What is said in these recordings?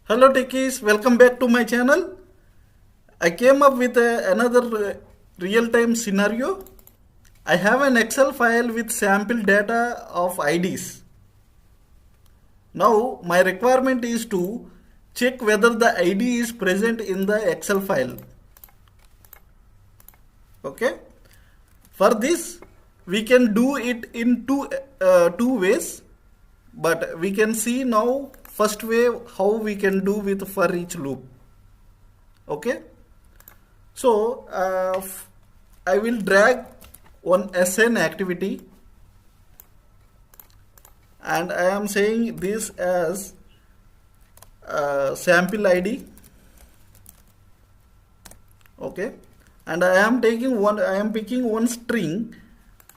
Hello techies, welcome back to my channel. I came up with another real-time scenario. I have an Excel file with sample data of IDs. Now my requirement is to check whether the ID is present in the Excel file. Okay. For this we can do it in two ways, but we can see now first way how we can do with for each loop. Okay. So I will drag one SN activity and I am saying this as sample ID. Okay, and I am picking one string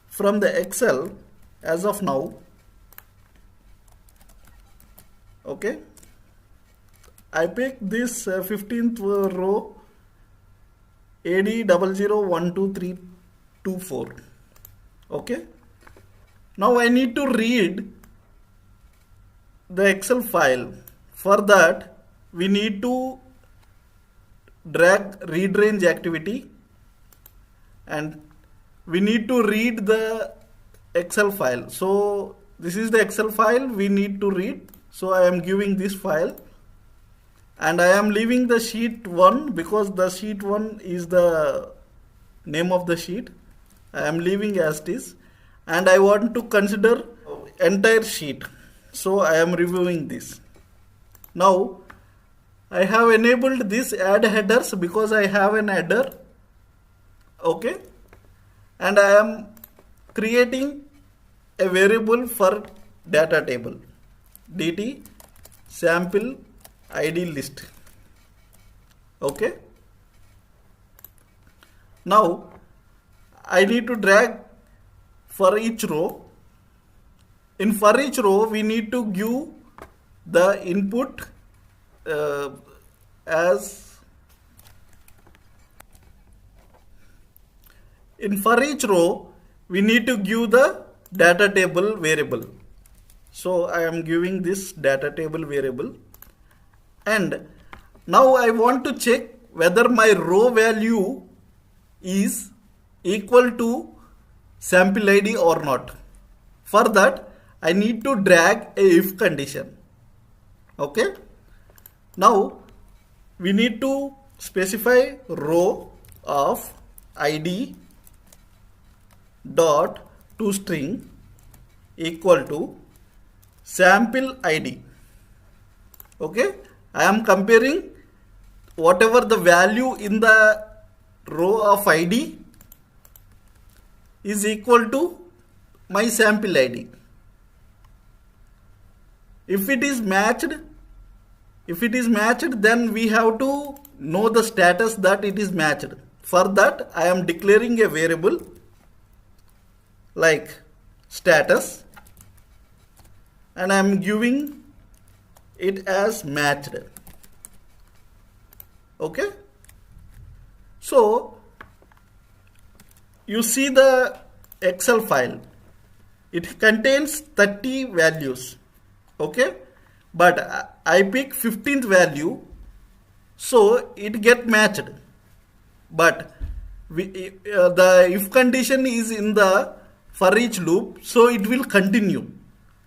from the Excel as of now. Okay, I pick this 15th row AD001234. Okay, now I need to read the Excel file. For that we need to drag read range activity and we need to read the Excel file. So this is the Excel file we need to read. So I am giving this file and I am leaving the sheet 1 because the sheet 1 is the name of the sheet. I am leaving as it is and I want to consider entire sheet. So I am reviewing this. Now I have enabled this add headers because I have an header. Okay, and I am creating a variable for data table dt sample id list. Okay, now I need to drag for each row. In for each row we need to give the input as in for each row we need to give the data table variable. So I am giving this data table variable and now I want to check whether my row value is equal to sample ID or not. For that I need to drag a if condition. Okay, now we need to specify row of id dot toString equal to sample id. Okay, I am comparing whatever the value in the row of id is equal to my sample id. If it is matched, then we have to know the status that it is matched. For that I am declaring a variable like status and I am giving it as matched. Okay, so you see the Excel file, it contains 30 values. Okay, but I pick 15th value, so it get matched. But the if condition is in the for each loop, so it will continue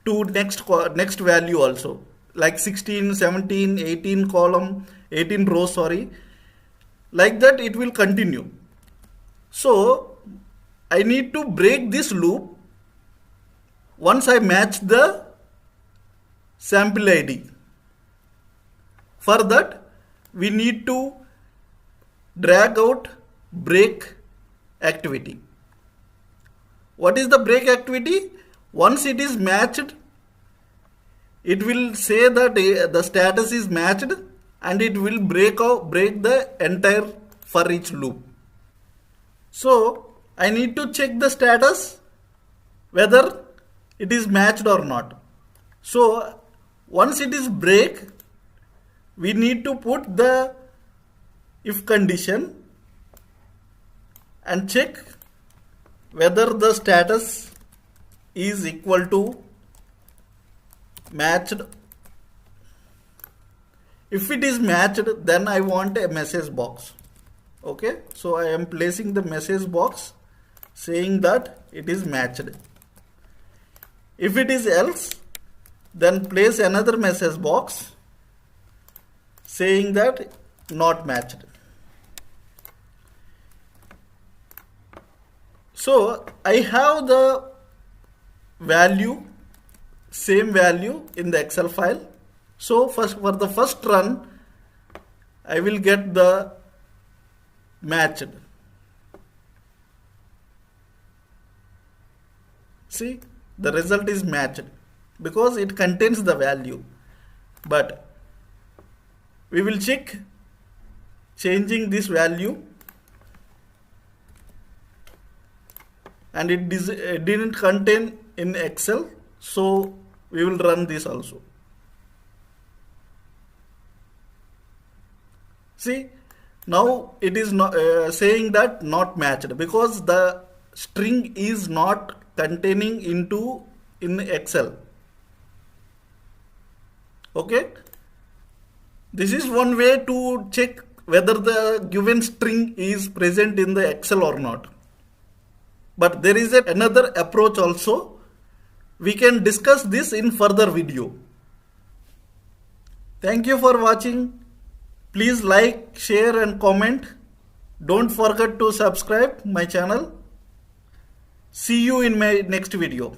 to next value also, like 16, 17, 18 column, 18 rows, sorry, like that it will continue. So I need to break this loop once I match the sample ID. For that we need to drag out break activity. What is the break activity? Once it is matched, it will say that the status is matched and it will break the entire for each loop. So I need to check the status whether it is matched or not. So once it is break, we need to put the if condition and check whether the status is equal to matched. If it is matched, then I want a message box. Okay, so I am placing the message box saying that it is matched. If it is else, then place another message box saying that not matched. So I have the value, same value in the Excel file. So first, for the first run, I will get the matched. See, the result is matched because it contains the value. But we will check changing this value, and it didn't contain in Excel, so we will run this also. See, now it is not saying that not matched because the string is not containing in Excel. Okay, this is one way to check whether the given string is present in the Excel or not. But there is another approach also. We can discuss this in further video. Thank you for watching. Please like, share and comment. Don't forget to subscribe my channel. See you in my next video.